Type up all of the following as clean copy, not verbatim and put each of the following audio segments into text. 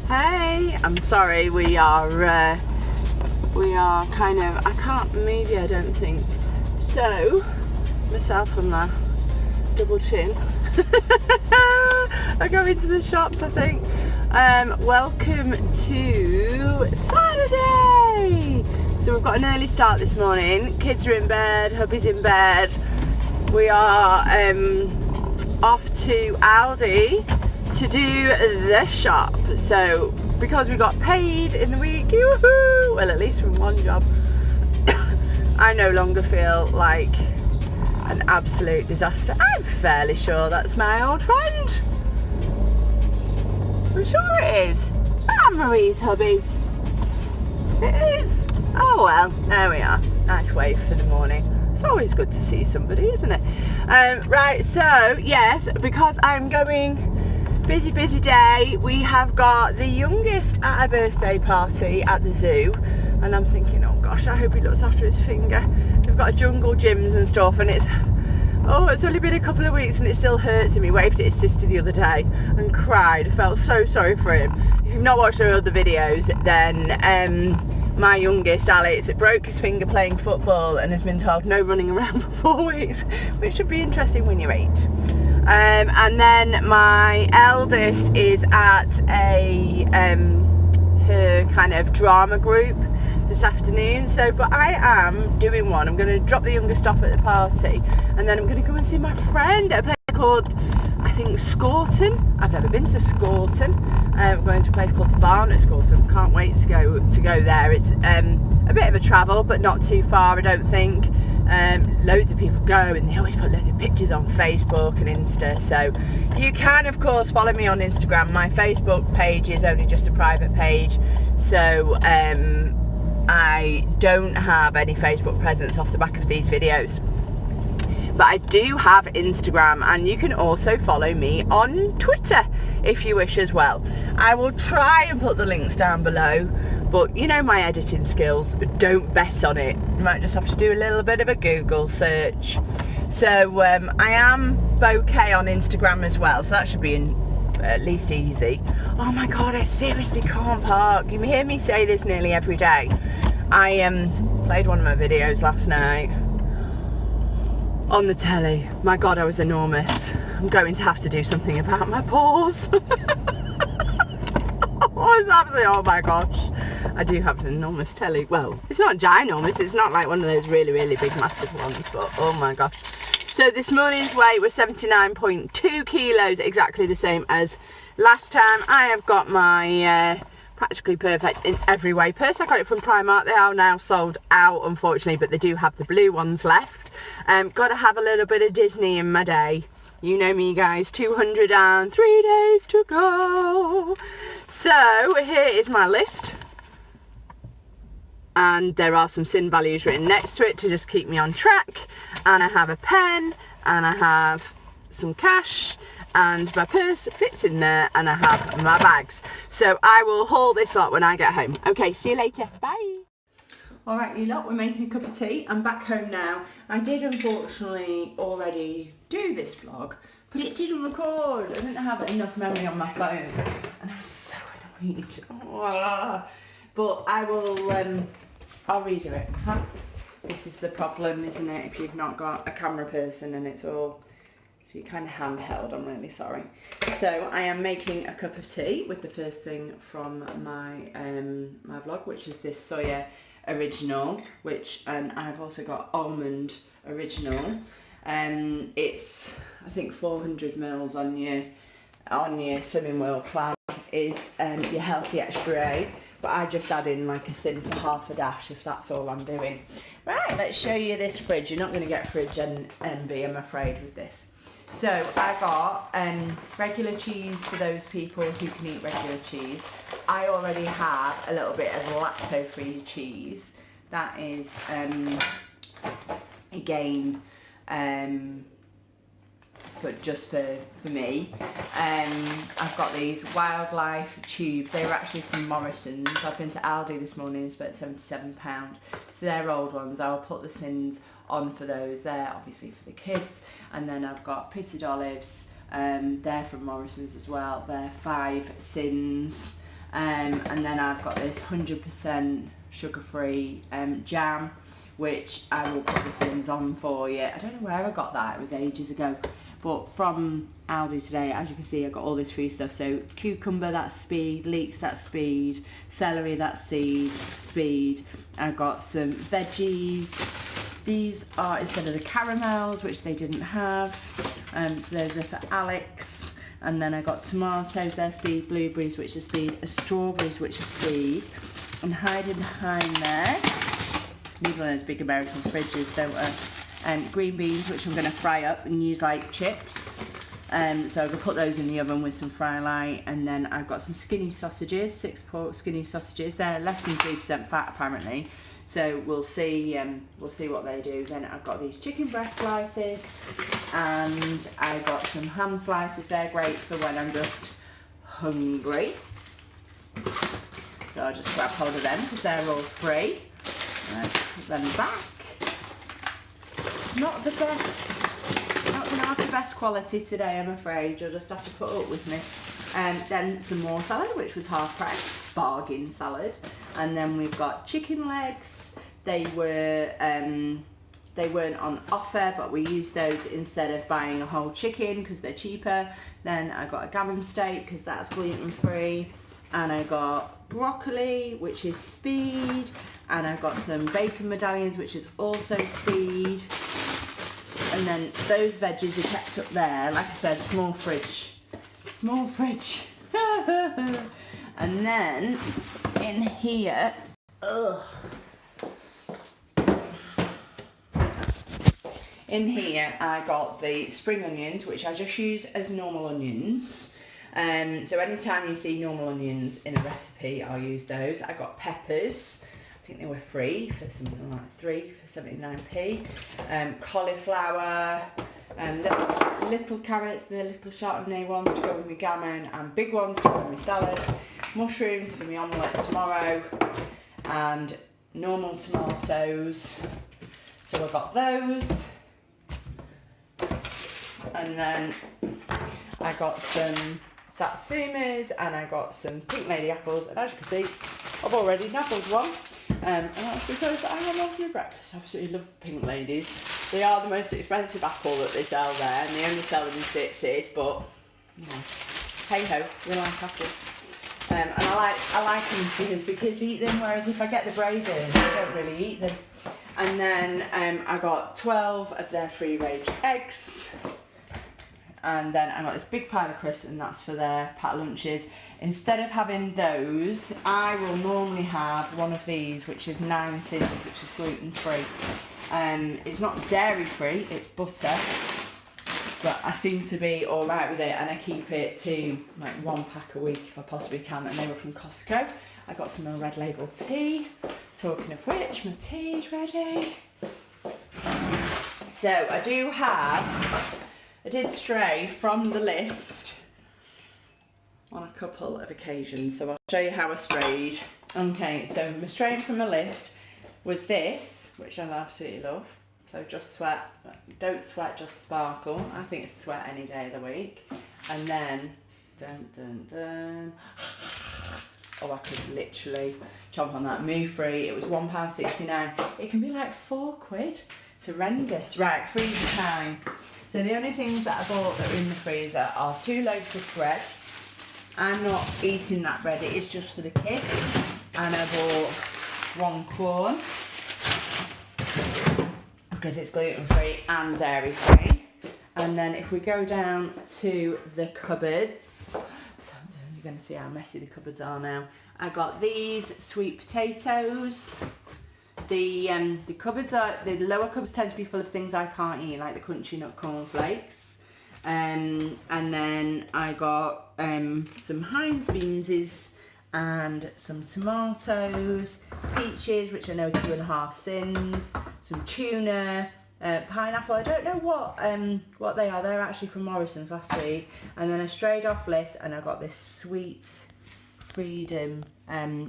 Hey, I'm sorry, we are kind of, I can't move you, I don't think. So, myself and my double chin I go into the shops, I think. Welcome to Saturday! So we've got an early start this morning. Kids are in bed, hubby's in bed. We are off to Aldi to do the shop. So because we got paid in the week, woohoo, well at least from one job, I no longer feel like an absolute disaster. I'm fairly sure that's my old friend. I'm sure it is. Anne-Marie's hubby. It is. Oh well, there we are. Nice wave for the morning. It's always good to see somebody, isn't it? Right, so yes, because I'm going busy day, we have got the youngest at a birthday party at the zoo, and I'm thinking, oh gosh, I hope he looks after his finger. We've got jungle gyms and stuff, and it's only been a couple of weeks and it still hurts him. He waved at his sister the other day and cried. I felt so sorry for him. If you've not watched our other videos, then my youngest, Alex, broke his finger playing football and has been told no running around for 4 weeks, which should be interesting when you're 8. And then my eldest is at her kind of drama group this afternoon. So, but I am doing one. I'm going to drop the youngest off at the party, and then I'm going to go and see my friend at a place called, I think, Scorton. I've never been to Scorton. We're going to a place called the Barn at Scorton. Can't wait to go there. It's a bit of a travel, but not too far, I don't think. Loads of people go, and they always put loads of pictures on Facebook and Insta, so you can of course follow me on Instagram. My Facebook page is only just a private page, so I don't have any Facebook presence off the back of these videos, but I do have Instagram, and you can also follow me on Twitter if you wish as well. I will try and put the links down below, but you know my editing skills, don't bet on it. You might just have to do a little bit of a Google search. So I am bokeh on Instagram as well, so that should be at least easy. Oh my god, I seriously can't park. You hear me say this nearly every day. I played one of my videos last night on the telly. My god, I was enormous. I'm going to have to do something about my paws. Oh my gosh, I do have an enormous telly. Well, it's not ginormous, it's not like one of those really big massive ones, but oh my gosh. So this morning's weight was 79.2 kilos, exactly the same as last time. I have got my Practically Perfect in Every Way purse. I got it from Primark. They are now sold out, unfortunately, but they do have the blue ones left. Got to have a little bit of Disney in my day. You know me, guys, 203 days to go. So here is my list, and there are some sin values written next to it to just keep me on track, and I have a pen, and I have some cash, and my purse fits in there, and I have my bags. So I will haul this lot when I get home. Okay, see you later. Bye. Alright, you lot, we're making a cup of tea. I'm back home now. I did unfortunately already do this vlog, but it didn't record. I didn't have enough memory on my phone, and I was so annoyed. Oh, but I will, I'll redo it. Huh? This is the problem, isn't it, if you've not got a camera person and it's all, so you're kind of handheld. I'm really sorry. So I am making a cup of tea with the first thing from my my vlog, which is this soya original, and I've also got almond original. It's, I think, 400 mils on your Slimming World plan is your healthy extra A, but I just add in like a sin for half a dash if that's all I'm doing. Right, let's show you this fridge. You're not going to get fridge envy, I'm afraid, with this. So I got regular cheese for those people who can eat regular cheese. I already have a little bit of lacto-free cheese. That is, again, but just for me. I've got these wildlife tubes. They were actually from Morrison's. I've been to Aldi this morning and spent £77. So they're old ones. I'll put the syns on for those. They're obviously for the kids. And then I've got pitted olives. They're from Morrison's as well. They're 5 syns. And then I've got this 100% sugar-free jam, which I will put the syns on for you. I don't know where I got that, it was ages ago. But from Aldi today, as you can see, I've got all this free stuff. So cucumber, that's speed, leeks, that's speed, celery, that's speed. I've got some veggies. These are instead of the caramels, which they didn't have. So those are for Alex. And then I got tomatoes, they're speed, blueberries, which are speed, strawberries, which are speed. And hiding behind there, need one of those big American fridges, don't I? Green beans, which I'm going to fry up and use like chips. So I'm going to put those in the oven with some fry light. And then I've got some skinny sausages, 6 pork skinny sausages. They're less than 3% fat apparently. So we'll see what they do. Then I've got these chicken breast slices, and I've got some ham slices. They're great for when I'm just hungry. So I'll just grab hold of them because they're all free. Put them back. It's not the best, not going to have the best quality today, I'm afraid. You'll just have to put up with me. Then some more salad, which was half price, bargain salad. And then we've got chicken legs. They weren't on offer, but we used those instead of buying a whole chicken because they're cheaper. Then I got a gammon steak because that's gluten free. And I got broccoli, which is speed. And I've got some bacon medallions, which is also speed. And then those veggies are kept up there. Like I said, small fridge. Small fridge. And then in here, in here I got the spring onions, which I just use as normal onions. So anytime you see normal onions in a recipe, I'll use those. I got peppers. I think they were free for something like 3 for 79p. Cauliflower, little carrots, the little Chardonnay ones to go with my gammon, and big ones to go with my salad. Mushrooms for my omelette tomorrow, and normal tomatoes. So I got those. And then I got some satsumas, and I got some pink lady apples, and as you can see, I've already nibbled one. And that's because I have lovely breakfast. I absolutely love pink ladies. They are the most expensive apple that they sell there, and they only sell them in sixes, but you know, hey ho, we like apples. And I like them because the kids eat them, whereas if I get the Bradens, they don't really eat them. And then I got 12 of their free range eggs. And then I got this big pile of crisps, and that's for their packed lunches. Instead of having those, I will normally have one of these, which is 9 syns, which is gluten free. It's not dairy free, it's butter, but I seem to be alright with it, and I keep it to like 1 pack a week if I possibly can, and they were from Costco. I got some red label tea. Talking of which, my tea's ready. So I did stray from the list on a couple of occasions, so I'll show you how I strayed. Okay, so my straying from the list was this, which I absolutely love. So just sweat, don't sweat, just sparkle. I think it's sweat any day of the week. And then, dun dun dun. Oh, I could literally chomp on that. Move free. It was £1.69. It can be like £4. It's horrendous. Right, freezer time. So the only things that I bought that are in the freezer are 2 loaves of bread. I'm not eating that bread, it is just for the kids. And I bought 1 corn because it's gluten free and dairy free. And then if we go down to the cupboards, you're going to see how messy the cupboards are now. I got these sweet potatoes. The cupboards are, the lower cupboards tend to be full of things I can't eat, like the crunchy nut cornflakes. And then I got some Heinz beanses and some tomatoes, peaches, which I know 2.5 syns, some tuna, pineapple. I don't know what they are. They're actually from Morrison's last week. And then I strayed off list, and I got this sweet freedom,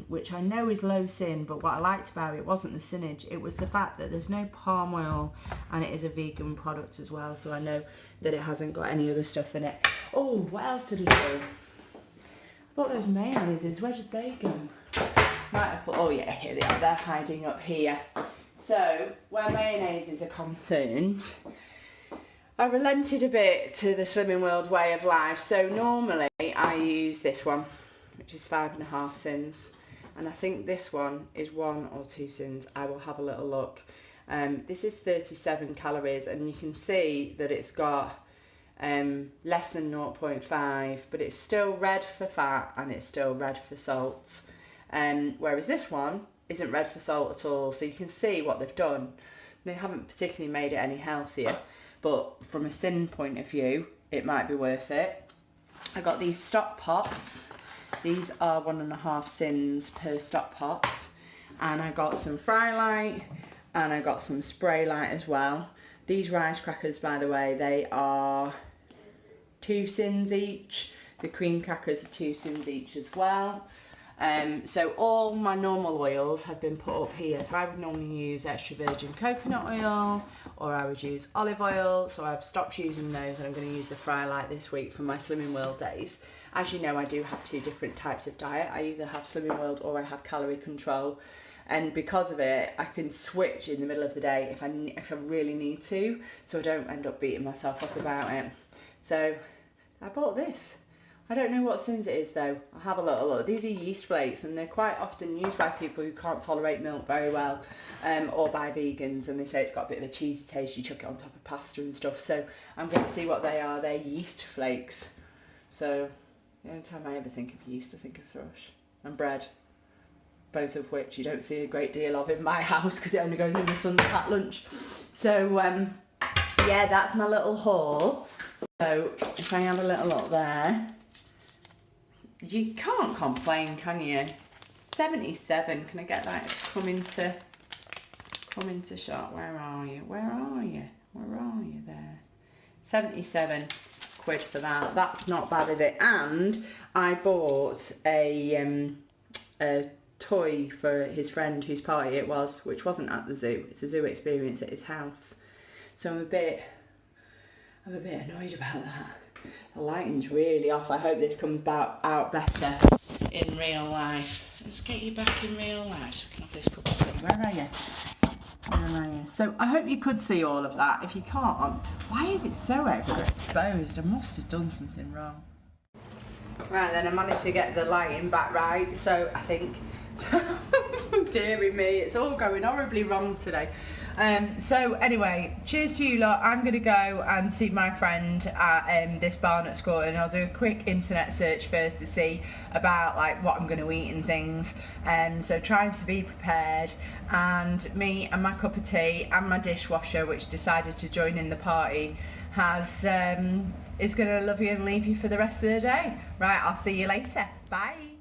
which I know is low syn, but what I liked about it wasn't the synnage, it was the fact that there's no palm oil, and it is a vegan product as well, so I know that it hasn't got any other stuff in it. Oh, what else did I do? Bought those mayonnaises, where did they go? Might have put, oh yeah, here they are, they're hiding up here. So, where mayonnaises are concerned, I relented a bit to the Slimming World way of life. So normally I use this one, which is 5.5 syns. And I think this one is 1 or 2 syns. I will have a little look. This is 37 calories, and you can see that it's got less than 0.5, but it's still red for fat and it's still red for salt. Whereas this one isn't red for salt at all, so you can see what they've done. They haven't particularly made it any healthier, but from a syn point of view, it might be worth it. I got these stock pots. These are 1.5 syns per stock pot, and I got some fry light and I got some spray light as well. These rice crackers, by the way, they are 2 syns each. The cream crackers are 2 syns each as well. So all my normal oils have been put up here. So I would normally use extra virgin coconut oil, or I would use olive oil. So I've stopped using those, and I'm going to use the fry light this week for my Slimming World days. As you know, I do have 2 different types of diet. I either have Slimming World or I have calorie control. And because of it, I can switch in the middle of the day if I really need to, so I don't end up beating myself up about it. So I bought this. I don't know what syns it is though. I'll have a little look. These are yeast flakes, and they're quite often used by people who can't tolerate milk very well, or by vegans, and they say it's got a bit of a cheesy taste. You chuck it on top of pasta and stuff. So I'm going to see what they are. They're yeast flakes. So the only time I ever think of yeast, I think of thrush and bread, both of which you don't see a great deal of in my house because it only goes in my son's packed lunch. So yeah, that's my little haul. So if I have a little look there, you can't complain, can you? 77. Can I get that to come into shot? Where are you? Where are you? Where are you there? 77 quid for that. That's not bad, is it? And I bought a toy for his friend whose party it was, which wasn't at the zoo. It's a zoo experience at his house. So I'm a bit annoyed about that. The lighting's really off. I hope this comes out better in real life. Let's get you back in real life so we can have this cup of tea. Where are you? Where are you? So I hope you could see all of that. If you can't, why is it so overexposed? I must have done something wrong. Right then, I managed to get the lighting back right, so I think, dearie me, it's all going horribly wrong today. So anyway, cheers to you lot. I'm going to go and see my friend at this barn at school, and I'll do a quick internet search first to see about like what I'm going to eat and things. So trying to be prepared, and me and my cup of tea and my dishwasher, which decided to join in the party, is going to love you and leave you for the rest of the day. Right, I'll see you later. Bye.